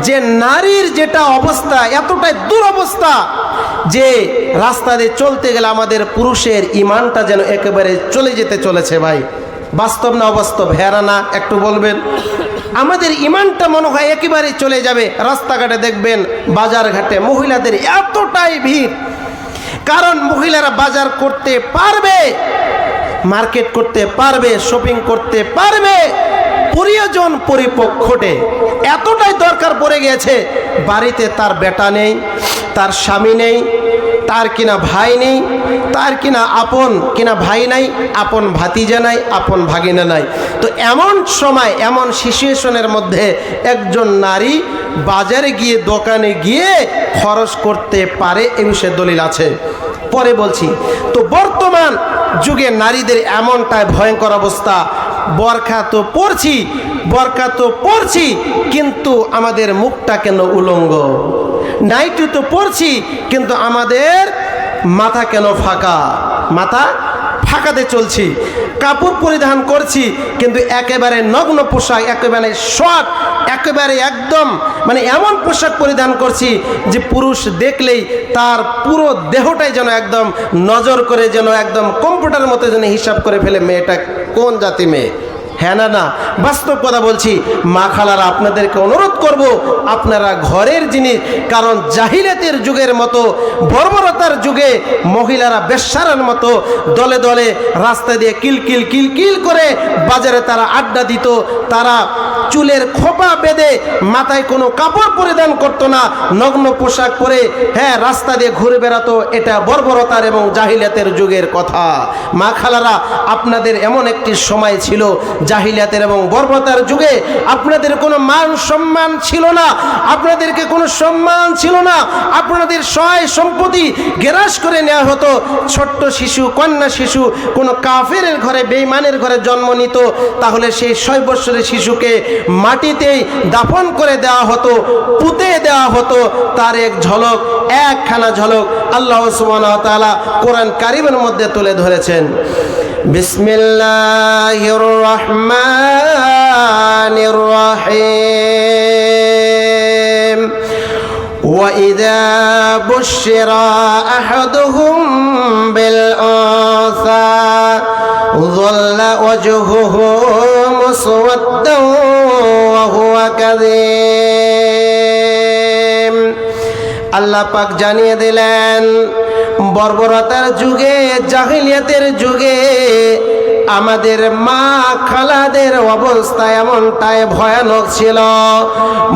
যে নারীর যেটা অবস্থা, এতটাই দুরবস্থা যে রাস্তা দিয়ে চলতে গেলে আমাদের পুরুষের ইমানটা যেন একেবারে চলে যেতে চলেছে। ভাই, বাস্তব না অবাস্তব? হেরা না? একটু বলবেন। আমাদের ইমানটা মনে হয় একেবারে চলে যাবে। রাস্তাঘাটে দেখবেন, বাজার ঘাটে মহিলাদের এতটাই ভিড়, কারণ মহিলারা বাজার করতে পারবে, মার্কেট করতে পারবে, শপিং করতে পারবে, প্রয়োজন পরিপক্ষটে এতটাই দরকার পড়ে গেছে। বাড়িতে তার বেটা নেই, তার স্বামী নেই, তার কিনা ভাই নেই, তার কিনা আপন কিনা ভাই নাই, আপন ভাতিজা নাই, আপন ভাগিনা নাই। তো এমন সময়, এমন সিচুয়েশনের মধ্যে একজন নারী বাজারে গিয়ে, দোকানে গিয়ে খরচ করতে পারে, এ বিষয়ে দলিল আছে, পরে বলছি। তো বর্তমান যুগে নারীদের এমনটাই ভয়ঙ্কর অবস্থা। বোরকা তো পরছি, কিন্তু আমাদের মুখটা কেন উলঙ্গ। নাইটি তো পরছি, কিন্তু আমাদের মাথা কেন ফাঁকা, মাথা ফাঁকাতে চলছি। কাপড় পরিধান করছি, কিন্তু একেবারে নগ্ন পোশাক, একেবারে শর্ট, একেবারে একদম মানে এমন পোশাক পরিধান করছি যে পুরুষ দেখলেই তার পুরো দেহটাই যেন একদম নজর করে, যেন একদম কম্পিউটারের মতো যেন হিসাব করে ফেলে মেয়েটা কোন জাতি মেয়ে। হ্যাঁ না? বাস্তব কথা বলছি। মা খালারা, আপনাদেরকে অনুরোধ করব, আপনারা ঘরের জিনিস, কারণ জাহিলিয়াতের যুগের মতো, বর্বরতার যুগে মহিলারা বেশ্যার মতো দলে দলে রাস্তা দিয়ে কিলকিল কিলকিল করে বাজারে তারা আড্ডা দিত। তারা চুলের খোপা বেঁধে, মাথায় কোনো কাপড় পরিধান করতো না, নগ্ন পোশাক পরে রাস্তা দিয়ে ঘুরে বেড়াতো। এটা বর্বরতার এবং জাহিলিয়াতের যুগের কথা। মা খালারা, আপনাদের এমন একটি সময় ছিল জাহিলিয়াতের এবং বর্বরতার যুগে, আপনাদের কোনো মান সম্মান ছিল না, আপনাদেরকে কোনো সম্মান ছিল না, আপনাদের সয় সম্পত্তি গ্রাস করে নেওয়া হতো। ছোট্ট শিশু, কন্যা শিশু কোনো কাফেরের ঘরে, বেঈমানের ঘরে জন্ম নিত, তাহলে সেই 6 বছরের শিশুকে মাটিতেই দাফন করে দেওয়া হতো, পুঁতে দেওয়া হতো। তার একখানা ঝলক আল্লাহ সুবহানাহু ওয়া তাআলা কোরআন কারীমের মধ্যে তুলে ধরেছেন। বিসমিল্লাহির রহমানির রহিম। وَإِذَا بُشِّرَ أَحَدُهُم بِالْأُنثَى ظَلَّ وَجْهُهُ مُسْوَدًّا وَهُوَ كَظِيمٌ। আল্লাহ পাক জানিয়ে দিলেন, বর্বরতার যুগে, জাহিলিয়াতের যুগে আমাদের মা খালাদের অবস্থা এমনটাই ভয়ানক ছিল।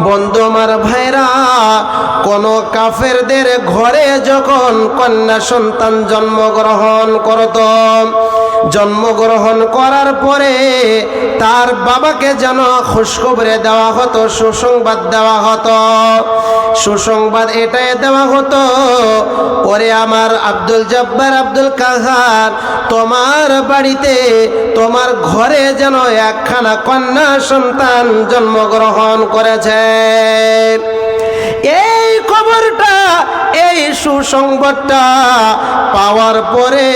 বন্ধু আমার ভাইরা, কোন কাফেরদের ঘরে যখন কন্যা সন্তান জন্মগ্রহণ করত, জন্মগ্রহণ করার পরে তার বাবাকে যেন খুশখবরে দেওয়া হতো, সুসংবাদ দেওয়া হতো। সুসংবাদ এটাই দেওয়া হতো, ওরে আমার আব্দুল জব্বার, আব্দুল কাহার, তোমার বাড়িতে, তোমার ঘরে যেন একখানা কন্যা সন্তান জন্মগ্রহণ করেছে। এই খবরটা, এই সুসংবাদটা পাওয়ার পরে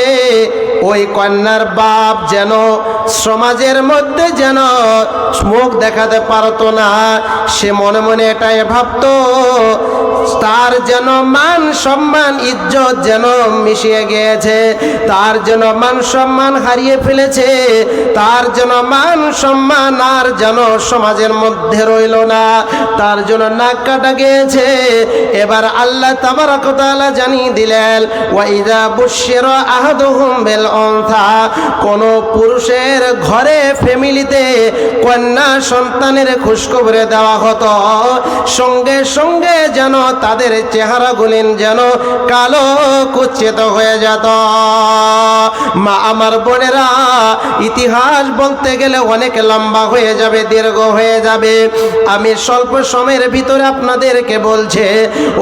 ওই কন্যার বাপ যেন সমাজের মধ্যে যেন মুখ দেখাতে পারতো না। সে মনে মনে এটাই ভাবতো, তার যেন মান সম্মান, ইজ্জত যেন মিশিয়ে গিয়েছে, তার যেন মান সম্মান হারিয়ে ফেলেছে, তার যেন মান সম্মান আর যেন সমাজের মধ্যে রইল না, তার জন্য নাক কাটা গিয়েছে। এবার আল্লাহ তাবারাক ওয়া তাআলা জানিয়ে দিলেন, ওয়াইদা বুশিরা আহাদুহুম বিল উনসা, কোন পুরুষের ঘরে, ফ্যামিলিতে কন্যা সন্তানের খুশখবরে দেওয়া হতো, সঙ্গে সঙ্গে যেন তাদের চেহারাগুলি যেন কালো কুচ্ছিত হয়ে যেত। মা আমার বোনেরা, ইতিহাস বলতে গেলে অনেক লম্বা হয়ে যাবে, দীর্ঘ হয়ে যাবে। আমি স্বল্প সময়ের ভিতরে আপনাদেরকে বলছে,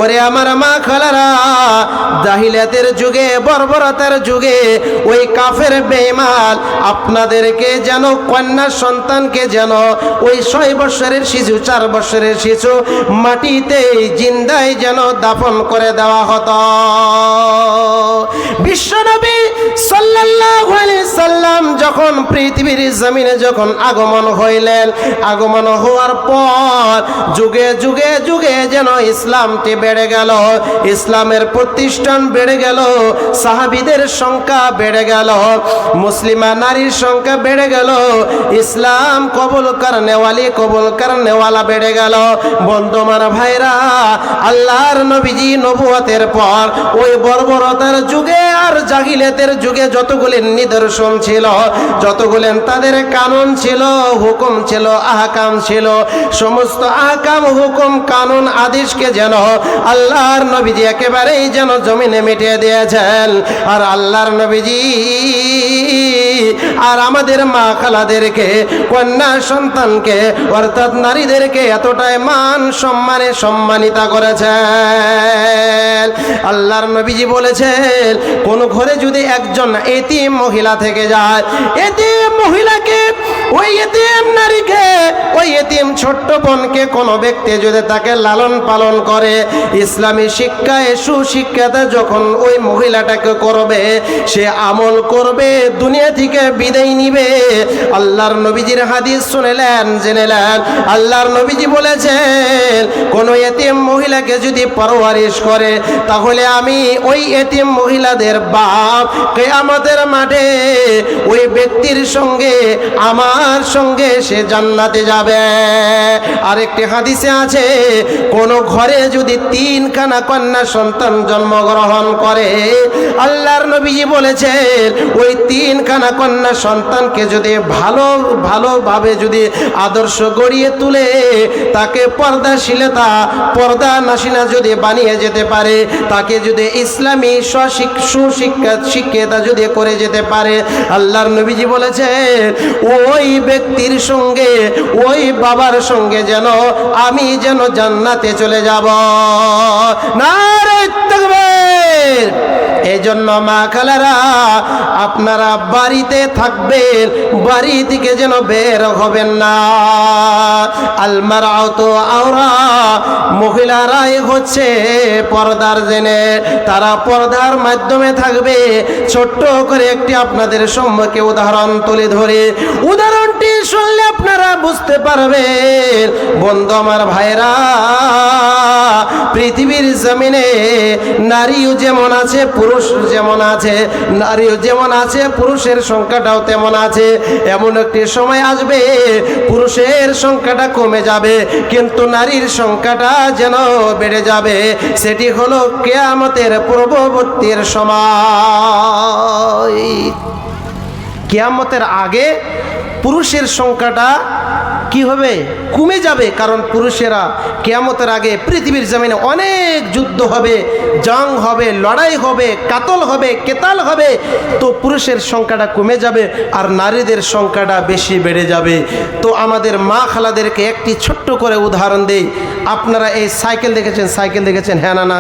ওরে আমার মা খালারা, জাহিলিয়াতের যুগে, বর্বরতার যুগে ওই কাফের বেঈমান আপনাদেরকে যেন কন্যা সন্তানকে যেন ওই 6 বছরের শিশু, 4 বছরের শিশু মাটিতে জিন্দায় যেন দাফন করে দেওয়া হতো। বিশ্বনবী সাল্লাল্লাহু আলাইহি সাল্লাম যখন পৃথিবীর জমিনে যখন আগমন হইলেন, আগমন হওয়ার পর যুগে যুগে যুগে যেন ইসলামটি বেড়ে গেল, ইসলামের প্রতিষ্ঠান বেড়ে গেল, সাহাবীদের সংখ্যা বেড়ে গেল, মুসলিমা নারীর সংখ্যা বেড়ে গেল, ইসলাম কবুল করনেওয়ালি কবুল করনেওয়ালা বেড়ে গেল। বন্ধুমান ভাইরা, আল্লাহর নবীজি নবুয়তের পর ওই বর্বরতার যুগে আর জাহিলিয়াতের যুগে যতগুলি নিদর্শন ছিল, যতগুলি তাদের কানুন ছিল, হুকুম ছিল, আহকাম ছিল, সমস্ত আহকাম, হুকুম, কানুন, আদেশকে যেন আল্লাহর নবীজি একেবারেই যেন জমিনে মিটিয়ে দিয়েছেন। আর আল্লাহর নবীজি আর আমাদের মা খালাদেরকে, কন্যা সন্তানকে অর্থাৎ নারীদেরকে এতটাই মান সম্মানে সম্মানিত করেছেন। আল্লাহর নবীজি বলেছেন, কোন ঘরে যদি একজন এতিম মহিলা থেকে যায়, এতিম মহিলাকে, ওই এতিম নারীকে, ওই এতিম ছোট্ট বোনকে কোনো ব্যক্তি যদি তাকে লালন পালন করে, ইসলামী শিক্ষায় সুশিক্ষাতে যখন ওই মহিলাটাকে করবে, সে আমল করবে, দুনিয়া থেকে বিদায় নিবে। আল্লাহর নবীজির হাদিস শুনেলেন, জেনেলেন। আল্লাহর নবীজি বলেছেন, কোন এতিম মহিলাকে যদি পরওয়ারিশ করে, তাহলে আমি ওই এতিম মহিলাদের বাপ কিয়ামতের মাঠে ওই ব্যক্তির সঙ্গে, আমার সঙ্গে সে জান্নাতে যাবে। আরেকটি হাদিসে আছে, কোন ঘরে যদি 3খানা কন্যা সন্তান জন্মগ্রহণ করে, আল্লাহর নবীজি বলেছেন, ওই 3খানা কন্যা সন্তানকে যদি ভালোভাবে যদি আদর্শ গড়িয়ে তুলে, তাকে পর্দাশীলতা, পর্দা নাসিনা যদি বানিয়ে যেতে পারে, তাকে যদি ইসলামী সুশিক্ষা যদি করে যেতে পারে, আল্লাহর নবীজি বলেছেন, ওই ব্যক্তির সঙ্গে, ওই বাবার সঙ্গে যেন আমি যেন জান্নাতে চলে যাব। নারে তাকবীর! এই জন্য মা খালারা, আপনারা বাড়িতে থাকবেন, বাড়ি থেকে যেন বের হবেন না। আল মারআতু আওরা, মহিলারাই হচ্ছে পর্দার জেনে, তারা পর্দার মাধ্যমে থাকবে। ছোট্ট করে একটি আপনাদের সম্মুখে উদাহরণ তুলে ধরে, উদাহরণটি শুনলে আপনারা বুঝতে পারবেন। বন্ধু আমার ভাইরা, পৃথিবীর জমিনে নারীও যেমন আছে, পুরুষ যেমন আছে, নারীও যেমন আছে, পুরুষের সংখ্যাটাও তেমন আছে। এমন একটি সময় আসবে, পুরুষের সংখ্যাটা কমে যাবে, কিন্তু নারীর সংখ্যাটা যেন বেড়ে যাবে। সেটি হলো কিয়ামতের পূর্ববর্তীর সময়। কিয়ামতের আগে পুরুষের সংখ্যাটা কি হবে? কমে যাবে। কারণ পুরুষেরা কিয়ামতের আগে পৃথিবীর জমিনে অনেক যুদ্ধ হবে, জং হবে, লড়াই হবে, কাতল হবে, কেতাল হবে। তো পুরুষের সংখ্যাটা কমে যাবে আর নারীদের সংখ্যাটা বেশি বেড়ে যাবে। তো আমাদের মা খালাদেরকে একটি ছোট্ট করে উদাহরণ দেই। আপনারা এই সাইকেল দেখেছেন? সাইকেল দেখেছেন? হ্যাঁ না?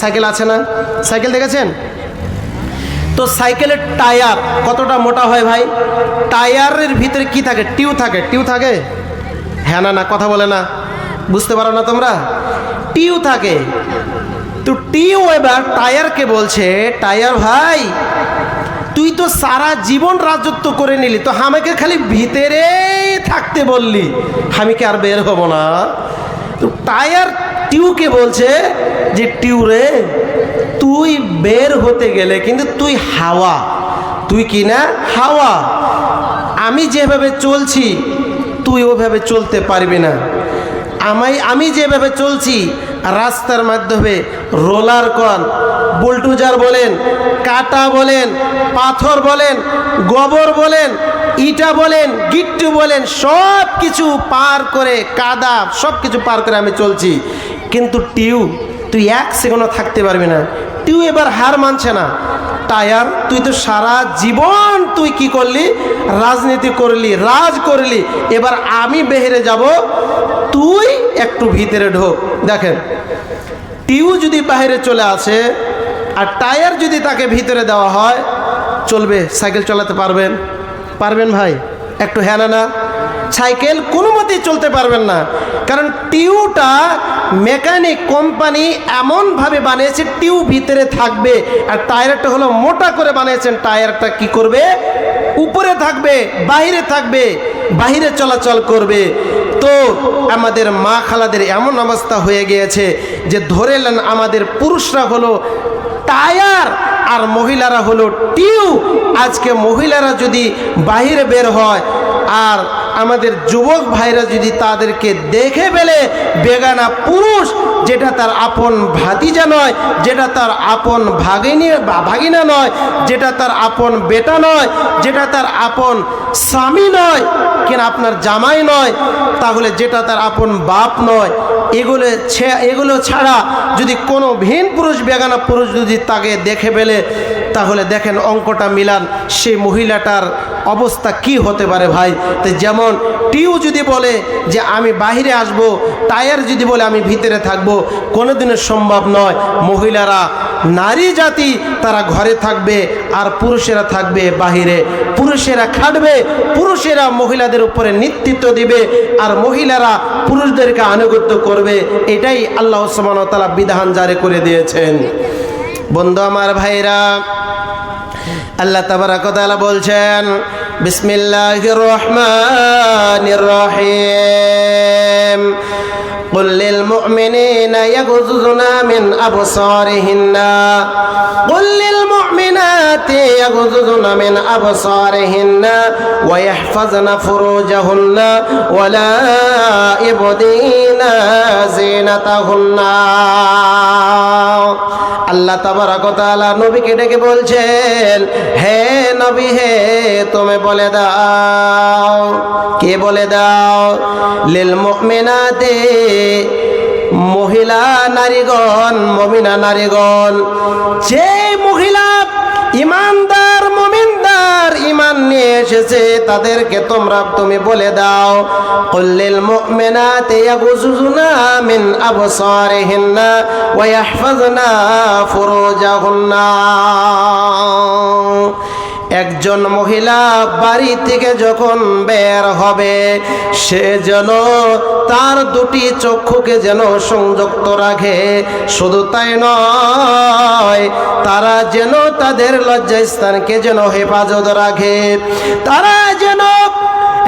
সাইকেল আছে না? সাইকেল দেখেছেন? তো সাইকেলের টায়ার কতটা মোটা হয় ভাই? টায়ারের ভিতরে কি থাকে? টিউ থাকে। টিউ থাকে? হ্যাঁ না? কথা বলে না, বুঝতে পারো না তোমরা? টিউ থাকে। তো টিউ এবার টায়ারকে বলছে, টায়ার ভাই, তুই তো সারা জীবন রাজত্ব করে নিলি, তো আমাকে খালি ভিতরে থাকতে বললি, আমি কি আর বের হব না? তো টায়ার টিউকে বলছে যে, টিউ রে, তুই বের হতে গেলে কিন্তু তুই হাওয়া, তুই কি না হাওয়া। আমি যেভাবে চলছি তুই ওভাবে চলতে পারবি না। আমি যেভাবে চলছি রাস্তার মাধ্যমে, রোলার কন, বুলডোজার বলেন, কাটা বলেন, পাথর বলেন, গোবর বলেন, ইটা বলেন, গিট্টু বলেন, সব কিছু পার করে, কাদা সব কিছু পার করে আমি চলছি। কিন্তু টিউ, তুই এক সেকেন্ডও থাকতে পারবি না। টিউ এবার হার মানছে না। টায়ার, তুই তো সারা জীবন তুই কি করলি? রাজনীতি করলি, রাজ করলি, এবার আমি বেহেরে যাব, তুই একটু ভিতরে ঢোক। দেখেন, টিউ যদি বাইরে চলে আসে আর টায়ার যদি তাকে ভিতরে দেওয়া হয়, চলবে? সাইকেল চালাতে পারবেন? পারবেন ভাই? একটু হ্যাঁ না? সাইকেল কোনো মতেই চলতে পারবেন না। কারণ টিউটা মেকানিক কোম্পানি এমনভাবে বানিয়েছে টিউ ভিতরে থাকবে, আর টায়ারটা হলো মোটা করে বানিয়েছেন, টায়ারটা কি করবে উপরে থাকবে, বাহিরে থাকবে, বাহিরে চলাচল করবে। তো আমাদের মা খালাদের এমন অবস্থা হয়ে গিয়েছে যে ধরে নেন আমাদের পুরুষরা হলো টায়ার আর মহিলারা হলো টিউ। আজকে মহিলারা যদি বাহিরে বের হয় আর আমাদের যুবক ভাইরা যদি তাদেরকে দেখে ফেলে বেগানা পুরুষ, যেটা তার আপন ভাতিজা নয়, যেটা তার আপন ভাগিনা নয়, যেটা তার আপন বেটা নয়, যেটা তার আপন স্বামী নয়, কিনা আপনার জামাই নয়, তাহলে যেটা তার আপন বাপ নয়, এগুলো ছাড়া যদি কোনো ভিন পুরুষ বেগানা পুরুষ যদি তাকে দেখে ফেলে, তাহলে দেখেন অঙ্কটা মিলান সেই মহিলাটার অবস্থা কি হতে পারে ভাই। তো যেমন টিউ যদি বলে যে আমি বাহিরে আসব, টায়ার যদি বলে আমি ভিতরে থাকব, কোনোদিনের সম্ভব নয়। মহিলারা নারী জাতি, তারা ঘরে থাকবে আর পুরুষেরা থাকবে বাহিরে। পুরুষেরা খাটবে, পুরুষেরা মহিলাদের উপরে নেতৃত্ব দিবে, আর মহিলারা পুরুষদেরকে আনুগত্য করবে। এটাই আল্লাহ সুবহানাহু ওয়া তাআলা বিধান জারি করে দিয়েছেন। বন্ধু আমার ভাইরা, আল্লাহ তাবারাক ওয়া তাআলা বলছেন বিসমিল্লাহির রহমানির রহিম قل للمؤمنين يغضضن من أبصارهن قل للمؤمنات يغضضن من أبصارهن ويحفظن فروجهن ولا يبدين زينتهن। আল্লাহ তাবারাক ওয়া তাআলা নবীকে ডেকে বলছেন, হে নবী, হে তুমি বলে দাও। কে বলে দাও? লিল মুমিনাতে, মহিলা নারীগণ, মুমিনা নারীগণ, যে মহিলা ইমানদার মুমিনদার ইমান নিয়ে এসেছে তাদেরকে তুমি বলে দাও, কুল্লিল মুমিনাতি ইয়াগুযুনা মিন আবসারিহিন্না ওয়া ইয়াহফাযনা ফুরুজাহুন্না। একজন মহিলা বাড়ি থেকে যখন বের হবে, সে যেন তার দুটি চক্ষুকে যেন সংযুক্ত রাখে। শুধু তাই নয়, তারা যেন তাদের লজ্জাস্থানকে যেন হেফাজত রাখে। তারা যেন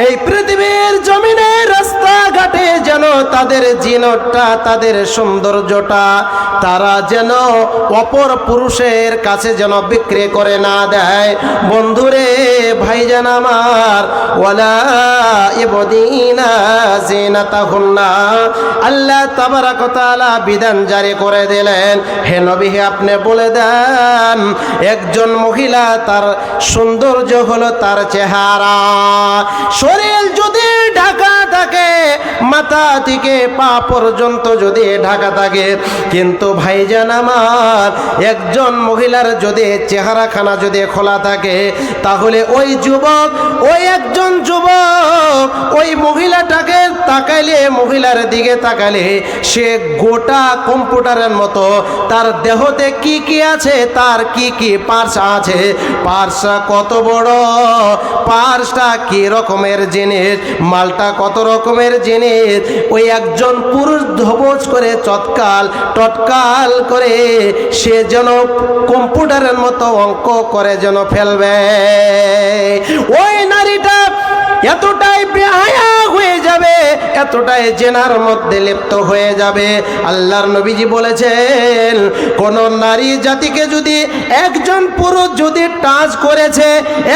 এই পৃথিবীর জমিনের রাস্তাঘাটে যেন তাদের জিনতটা, তাদের সৌন্দর্যটা তারা যেন অপর পুরুষের কাছে যেন বিক্রি করে না দেয়। বন্ধুরে, ভাইজান আমার, ওয়ালা ইবদিনা জিনাতাহুন্না, আল্লাহ তাবারাক ওয়া তাআলা বিধান জারি করে দিলেন, হে নবী, হে আপনি বলে দেন, একজন মহিলা তার সৌন্দর্য হলো তার চেহারা। শরীর যদি ঢাকা থাকে, মাথা থেকে পা পর্যন্ত যদি ঢাকা থাকে, কিন্তু ভাইজান আমার, একজন মহিলার যদি চেহারাখানা যদি খোলা থাকে, তাহলে ওই যুবক, ওই একজন যুবক ওই মহিলাটাকে তাকাইলে, মহিলার দিকে তাকালে সে গোটা কম্পিউটারের মতো তার দেহতে কি কি আছে, তার কি কি পার্স আছে, পার্সটা কত বড়, পার্সটা কি রকমের জিনিস, মালটা কত রকমের জিনিস, ওই একজন পুরুষ ধবজ করে টটকাল করে সে যেন কম্পিউটারের মতো অঙ্ক করে যেন ফেলবে। ওই নারীটা এতটাই বেহায়া হয়ে যাবে, এতটাই জেনার মধ্যে লিপ্ত হয়ে যাবে। আল্লাহর নবীজি বলেছেন, কোন নারী জাতিকে যদি একজন পুরুষ যদি টাচ করেছে,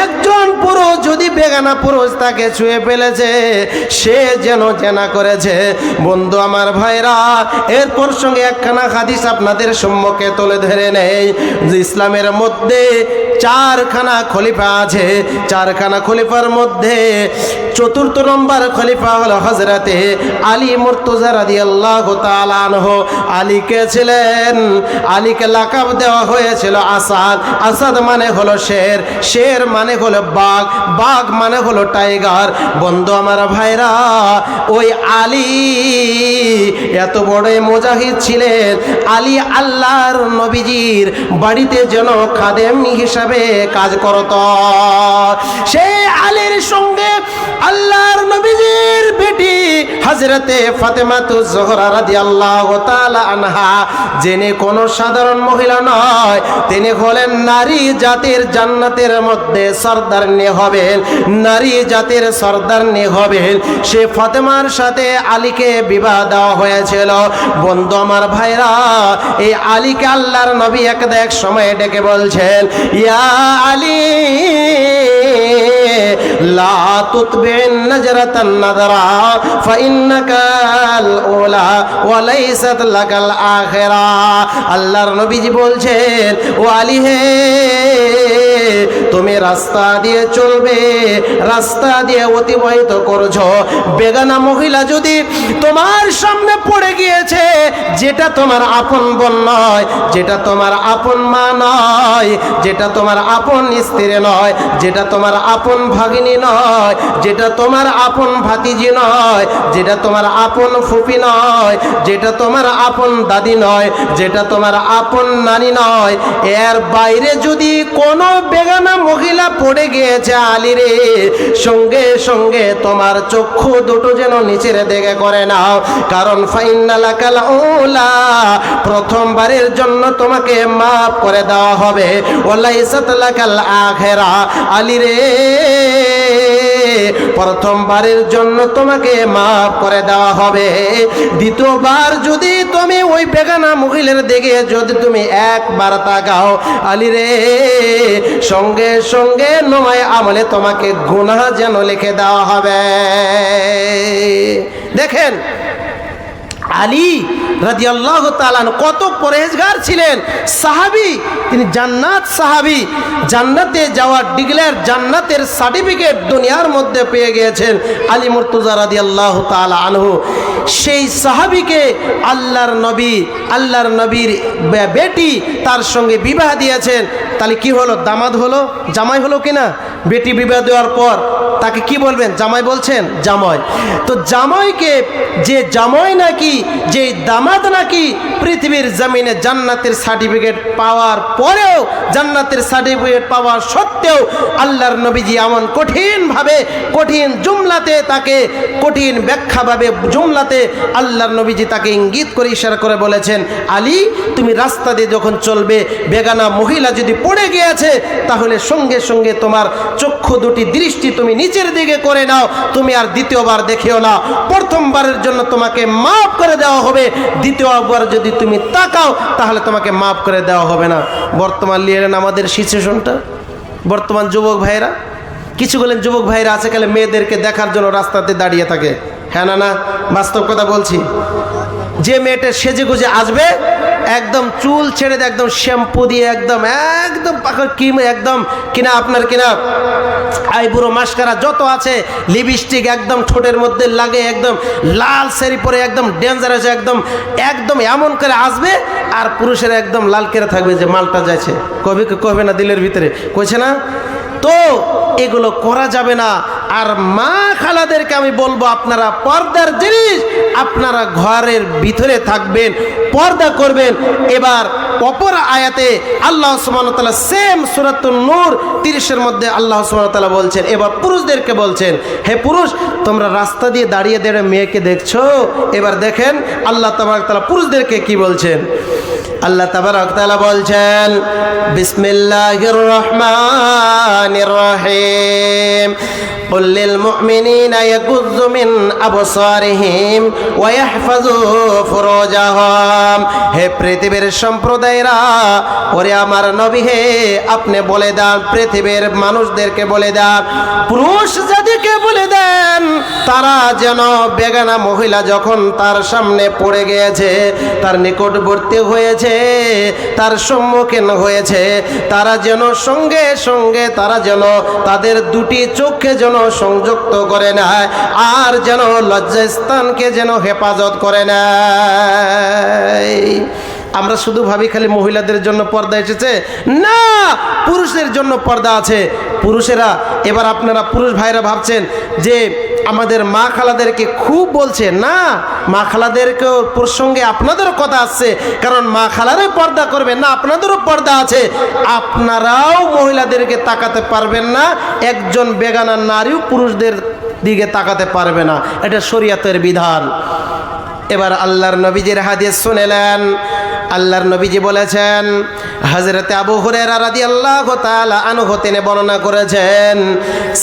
একজন পুরুষ যদি বেগানা পুরুষ তাকে ছুঁয়ে ফেলেছে, সে যেন জেনা করেছে। বন্ধু আমার ভাইরা, এরপর সঙ্গে একখানা হাদিস আপনাদের সম্মুখে তুলে ধরে নেই যে ইসলামের মধ্যে চারখানা খলিফা আছে। চারখানা খলিফার মধ্যে চতুর্থ নম্বর খলিফা হলো হযরতে আলী মুর্তজা রাদিয়াল্লাহু তাআলা আনহু। আলী কে ছিলেন? আলীকে লাকাব দেওয়া হয়েছিল আসাদ। আসাদ মানে হলো শের, শের মানে হলো বাঘ, বাঘ মানে হলো টাইগার। বন্ধু আমার ভাইরা, ওই আলী এত বড় মুজাহিদ ছিলেন। আলী আল্লাহর নবীজির বাড়িতে যেন খাদেম হিসাবে কাজ করত। সেই আলীর সঙ্গে আল্লাহর নবীজির বেটি হযরতে ফাতেমাতুজ জোহরা রাদিয়াল্লাহু তাআলা আনহা, যিনি কোনো সাধারণ মহিলা নয়, তিনি হলেন নারী জাতির জান্নাতের মধ্যে সরদারনি হবেন, নারী জাতির সরদারনি হবেন। সে ফাতেমার সাথে আলীকে বিবাহ দেওয়া হয়েছিল। বন্ধু আমার ভাইরা, এই আলীকে আল্লাহর নবী এক সময় ডেকে বলছেন, ইয়া আলী লা তুতবিন নাজরাতান নাযরা ফাইন্নাকাল উলা ওয়া লাইসাত লাকাল আখিরা। আল্লাহর নবীজি বলছেন, ও আলী হে, তুমি রাস্তা দিয়ে চলবে, রাস্তা দিয়ে অতিবাহিত করছো, বেগানা মহিলা যদি তোমার সামনে পড়ে গিয়েছে, যেটা তোমার আপন বোন নয়, যেটা তোমার আপন মা নয়, যেটা তোমার আপন স্ত্রী নয়, যেটা তোমার আপন ভাগিনী নয়, যেটা তোমার আপন ভাতিজি নয়, যেটা তোমার আপন ফুপি নয়, যেটা তোমার আপন দাদি নয়, যেটা তোমার আপন নানি নয়, এর বাইরে যদি কোনো বেগানা মহিলা পড়ে গিয়েছে আলী রে, সঙ্গে সঙ্গে তোমার চক্ষু দুটো যেন নিচের দিকে করে নাও, কারণ ফাইনালাকাল উলা, প্রথমবারের জন্য তোমাকে মাফ করে দেওয়া হবে, ওয়ালাইসাত লাকাল আখিরা। আলী রে, প্রথমবারের জন্য তোমাকে মাফ করে দেওয়া হবে, দ্বিতীয়বার যদি তুমি ওই বেগানা মহিলার দিকে যদি তুমি একবার তাকাও, আলী রে, সঙ্গে সঙ্গে নয় আমলে তোমাকে গুনাহ যেন লিখে দেওয়া হবে। দেখেন আলী রাদিয়াল্লাহু তাআলা কত পরহেজগার ছিলেন, সাহাবী, তিনি জান্নাত সাহাবী, জান্নাতে যাওয়ার ডিক্লেয়ার, জান্নাতের সার্টিফিকেট দুনিয়ার মধ্যে পেয়ে গিয়েছেন আলী মুর্তজা রাদিয়াল্লাহু তাআলা আনহু। সেই সাহাবীকে আল্লাহর নবীর বেটি তার সঙ্গে বিবাহ দিয়েছেন। তাহলে কি হলো? দামাদ হলো, জামাই হলো কিনা? বেটি বিবাহ দেওয়ার পর তাকে কি বলবেন? জামাই বলছেন, জামাই। তো জামাইকে, যে জামাই নাকি, যে দামাদ নাকি পৃথিবীর জমিনে জান্নাতের সার্টিফিকেট পাওয়ার পরেও, জান্নাতের সার্টিফিকেট পাওয়ার সত্ত্বেও আল্লাহর নবীজি এমন কঠিনভাবে, কঠিন জুমলাতে তাকে, কঠিন ব্যাখ্যাভাবে জুমলাতে আল্লাহর নবীজি তাকে ইঙ্গিত করে ইশারা করে বলেছেন, আলী তুমি রাস্তা দিয়ে যখন চলবে, বেগানা মহিলা যদি পড়ে গিয়েছে, তাহলে সঙ্গে সঙ্গে তোমার চক্ষু দুটি দৃষ্টি তুমি নিচের দিকে করে নাও, তুমি আর দ্বিতীয়বার দেখিও না, প্রথমবারের জন্য তোমাকে মাফ করে দেওয়া হবে, দ্বিতীয়বার যদি তুমি তাকাও তাহলে তোমাকে মাফ করে দেওয়া হবে না। বর্তমান লিয়েলেন আমাদের সিচুয়েশনটা, বর্তমান যুবক ভাইরা, কিছু বলেন যুবক ভাইরা আছে কালে মেয়েদেরকে দেখার জন্য রাস্তাতে দাঁড়িয়ে থাকে। হ্যাঁ না, বাস্তব কথা বলছি। যে মেয়েটা সেজে গুজে আসবে, একদম চুল ছেড়ে দিয়ে, একদম শ্যাম্পু দিয়ে, একদম পাখর ক্রিম, একদম কিনা আপনার কিনা আইবুড়ো মাস্কারা যত আছে, লিপস্টিক একদম ঠোঁটের মধ্যে লাগে, একদম লাল শাড়ি পরে, একদম ডেঞ্জারাস, একদম এমন করে আসবে, আর পুরুষের একদম লাল কেরা থাকবে যে মালটা যাচ্ছে, কবে না দিলের ভিতরে কইছে না। তো এগুলো করা যাবে না। আর মা খালাদেরকে আমি বলবো, আপনারা পর্দার জিনিস, আপনারা ঘরের ভিতরে থাকবেন, পর্দা করবেন। এবার অপর আয়াতে আল্লাহ সুবহানাহু ওয়া তাআলা সেম সূরাতুন নূর 30-এর মধ্যে আল্লাহ সুবহানাহু ওয়া তাআলা বলছেন, এবার পুরুষদেরকে বলছেন, হে পুরুষ, তোমরা রাস্তা দিয়ে দাঁড়িয়ে দাঁড়িয়ে মেয়েকে দেখছো। এবার দেখেন আল্লাহ তাবারক তাআলা পুরুষদেরকে কি বলছেন। আল্লাহ তাবারক তাআলা বলছেন, বিসমিল্লাহির রহমানির রহিম, قل للمؤمنين يغضوا من أبصارهم ويحفظوا فروجهم। হে পৃথিবীর সম্প্রদায়রা, ওরে আমার নবী হে, আপনি বলে দেন, পৃথিবীর মানুষদেরকে বলে দেন, পুরুষ জাতিকে বলে দেন, তারা যেন বেগানা মহিলা যখন তার সামনে পড়ে গিয়েছে, তার নিকটবর্তী হয়েছে, তার সম্মুখীন হয়েছে, তারা যেন সঙ্গে সঙ্গে তারা যেন তাদের দুটি চোখে যেন সংযুক্ত করে নেয়, আর যেন লজ্জাস্থানকে যেন হেফাজত করে নেয়। আমরা শুধু ভাবি খালি মহিলাদের জন্য পর্দা এসেছে, না, পুরুষের জন্য পর্দা আছে। পুরুষেরা, এবার আপনারা পুরুষ ভাইরা ভাবছেন যে আমাদের মা খালাদেরকে খুব বলছে, না, মা খালাদেরকেও প্রসঙ্গে আপনাদেরও কথা আসছে, কারণ মা খালারাই পর্দা করবেন না, আপনাদেরও পর্দা আছে। আপনারাও মহিলাদেরকে তাকাতে পারবেন না, একজন বেগানা নারীও পুরুষদের দিকে তাকাতে পারবে না, এটা শরীয়তের বিধান। এবার আল্লাহর নবীজির হাদিস শুনেলেন। আল্লাহর নবীজি বলেছেন, হযরতে আবু হুরায়রা রাদিয়াল্লাহু তাআলা আনহু তিনি বর্ণনা করেছেন,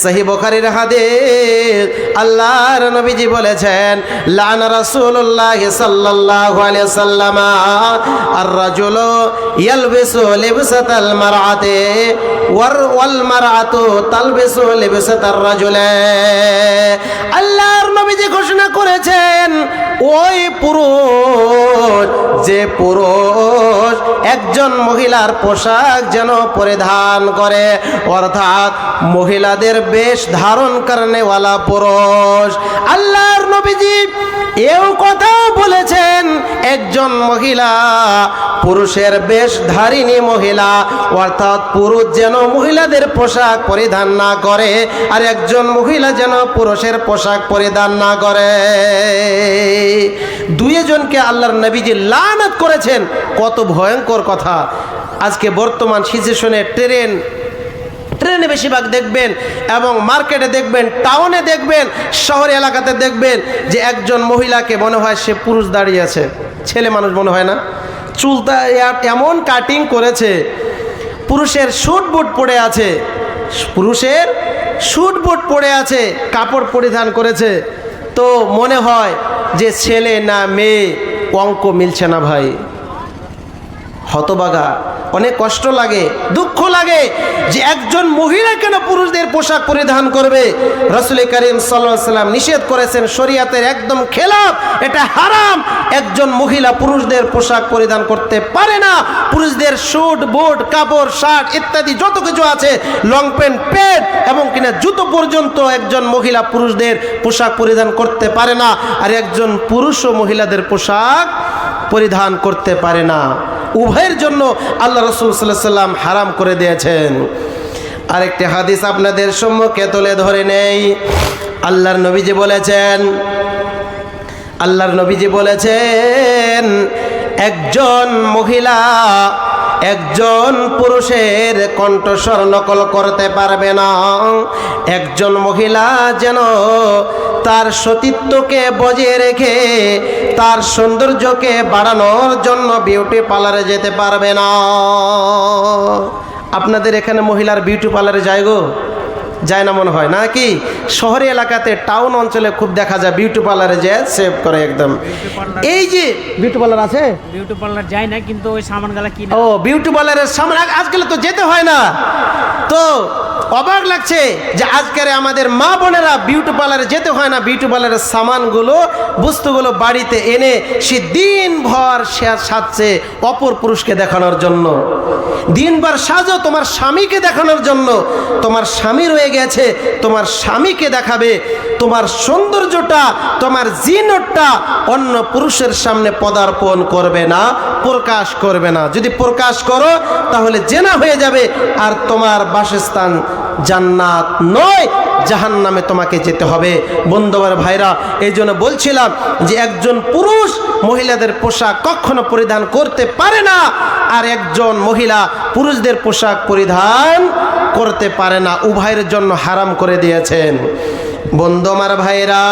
সহিহ বুখারীর হাদিস। আল্লাহর নবীজি বলেছেন, লানা রাসূলুল্লাহ সাল্লাল্লাহু আলাইহি ওয়াসাল্লাম আর-রাজুলু ইয়ালবিসু লিবসাতাল মারআতি ওয়াল মারআতু তালবিসু লিবসাতার রাজুলি। আল্লাহর নবীজি ঘোষণা করেছেন, ওই পুরুষ, যে পুরুষ একজন মহিলার পোশাক যেন পরিধান করে, অর্থাৎ মহিলাদের বেশ ধারণ করেনেওয়ালা পুরুষ। আল্লাহর নবীজি এও কথাও বলেছেন, একজন মহিলা পুরুষের বেশ ধারিণী মহিলা, অর্থাৎ পুরুষ যেন মহিলাদের পোশাক পরিধান না করে, আর একজন মহিলা যেন পুরুষের পোশাক পরিধান না করে। দুইজনকে আল্লাহর নবীজি লানত করেছেন। কত ভয়ঙ্কর কথা! আজকে বর্তমান সিচুয়েশনে ট্রেনে বেশিরভাগ দেখবেন, এবং মার্কেটে দেখবেন, টাউনে দেখবেন, শহরে এলাকাতে দেখবেন যে একজন মহিলাকে মনে হয় সে পুরুষ দাঁড়িয়ে আছে, ছেলে মানুষ মনে হয় না। চুলটা এমন কাটিং করেছে, পুরুষের স্যুট বুট পরে আছে, পুরুষের স্যুট বুট পরে আছে, কাপড় পরিধান করেছে, তো মনে হয় যে ছেলে না মেয়ে, অঙ্ক মিলছে না ভাই। হতবাগা, অনেক কষ্ট লাগে, দুঃখ লাগে যে একজন মহিলা কেন পুরুষদের পোশাক পরিধান করবে। রাসূল করিম সাল্লাল্লাহু আলাইহি ওয়াসাল্লাম নিষেধ করেছেন, শরীয়তের একদম খেলাফ, এটা হারাম। একজন মহিলা পুরুষদের পোশাক পরিধান করতে পারে না। পুরুষদের স্যুট বুট কাপড় শার্ট ইত্যাদি যত কিছু আছে, লং প্যান্ট প্যান্ট এবং কিনা জুতো পর্যন্ত একজন মহিলা পুরুষদের পোশাক পরিধান করতে পারে না, আর একজন পুরুষও মহিলাদের পোশাক পরিধান করতে পারে না। উভয়ের জন্য আল্লাহ রাসূল সাল্লাল্লাহু আলাইহি ওয়াসাল্লাম হারাম করে দিয়েছেন। আরেকটি হাদিস আপনাদের সম্মুখে তুলে ধরে নেই। আল্লাহর নবীজি বলেছেন, একজন মহিলা একজন পুরুষের কণ্ঠস্বর নকল করতে পারবে না। একজন মহিলা যেন তার সতীত্বকে বজায় রেখে তার সৌন্দর্যকে বাড়ানোর জন্য বিউটি পার্লারে যেতে পারবে না। আপনাদের এখানে মহিলার বিউটি পার্লারে যায় গো? যায় না মনে হয়, নাকি? শহরে এলাকাতে টাউন অঞ্চলে খুব দেখা যায় বিউটি পার্লারে যে সেভ করে একদম। এই যে বিউটি পার্লার আছে, বিউটি পার্লার যায় না, কিন্তু ওই সামানগুলা কিনে। ও, বিউটি পার্লারের সামান আজকাল তো যেতে হয় না। তো অবাক লাগছে যে আজকের আমাদের মা বোনেরা বিউটি পার্লারে যেতে হয় না, বিউটি পার্লারের সামানগুলো বস্তুগুলো বাড়িতে এনে সে দিনভর সাজছে অপর পুরুষকে দেখানোর জন্য। দিনভর সাজো তোমার স্বামীকে দেখানোর জন্য। তোমার স্বামী রয়ে গেছে, তোমার স্বামীকে দেখাবে। তোমার সৌন্দর্যটা, তোমার জিনতটা অন্য পুরুষের সামনে পদার্পণ করবে না, প্রকাশ করবে না। যদি প্রকাশ করো তাহলে জেনা হয়ে যাবে, আর তোমার বাসস্থান জান্নাত নয়, জাহান্নামে তোমাকে যেতে হবে। বন্ধুবার ভাইরা, এই জন্য বলছিলাম যে একজন পুরুষ মহিলাদের পোশাক কখনো পরিধান করতে পারে না, আর একজন মহিলা পুরুষদের পোশাক পরিধান করতে পারে না। উভয়ের জন্য হারাম করে দিয়েছেন। বন্ধু আমার ভাইরা,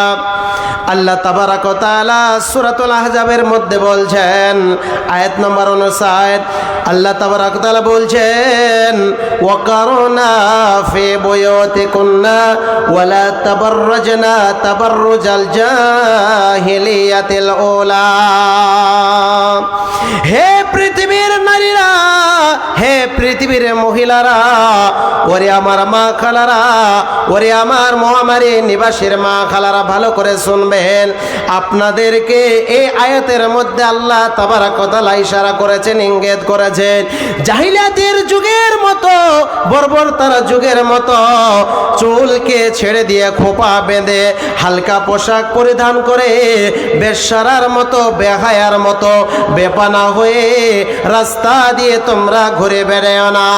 আল্লাহ তাবারাক ওয়া তাআলা সূরাতুল আহজাবের মধ্যে বলছেন, আয়াত নম্বর 59, আল্লাহ তাবারাক ওয়া তাআলা বলছেন, ওয়াকারনা ফি বুয়ুতিকুন্না ওয়ালা তাবাররাজনা তাবাররুজাল জাহিলিয়াতিল উলা। হে পৃথিবীর নারীরা, হে পৃথিবীর মহিলারা, ওরে আমার মা খালারা, ওরে আমার মহামারী নিবাসীর মা খালারা, ভালো করে শুনবেন। আপনাদেরকে এই আয়াতের মধ্যে আল্লাহ তাবারাক ওয়া তাআলা ইশারা করেছেন, ইঙ্গিত করেছেন, জাহিলিয়াতের যুগের মতো, বর্বরতার যুগের মতো চুলকে ছেড়ে দিয়ে খোপা বেঁধে হালকা পোশাক পরিধান করে বেশ্যারার মতো, বেহায়ার মতো, বেপানা হয়ে রাস্তা দিয়ে তোমরা ঘুরে বেড়াও না।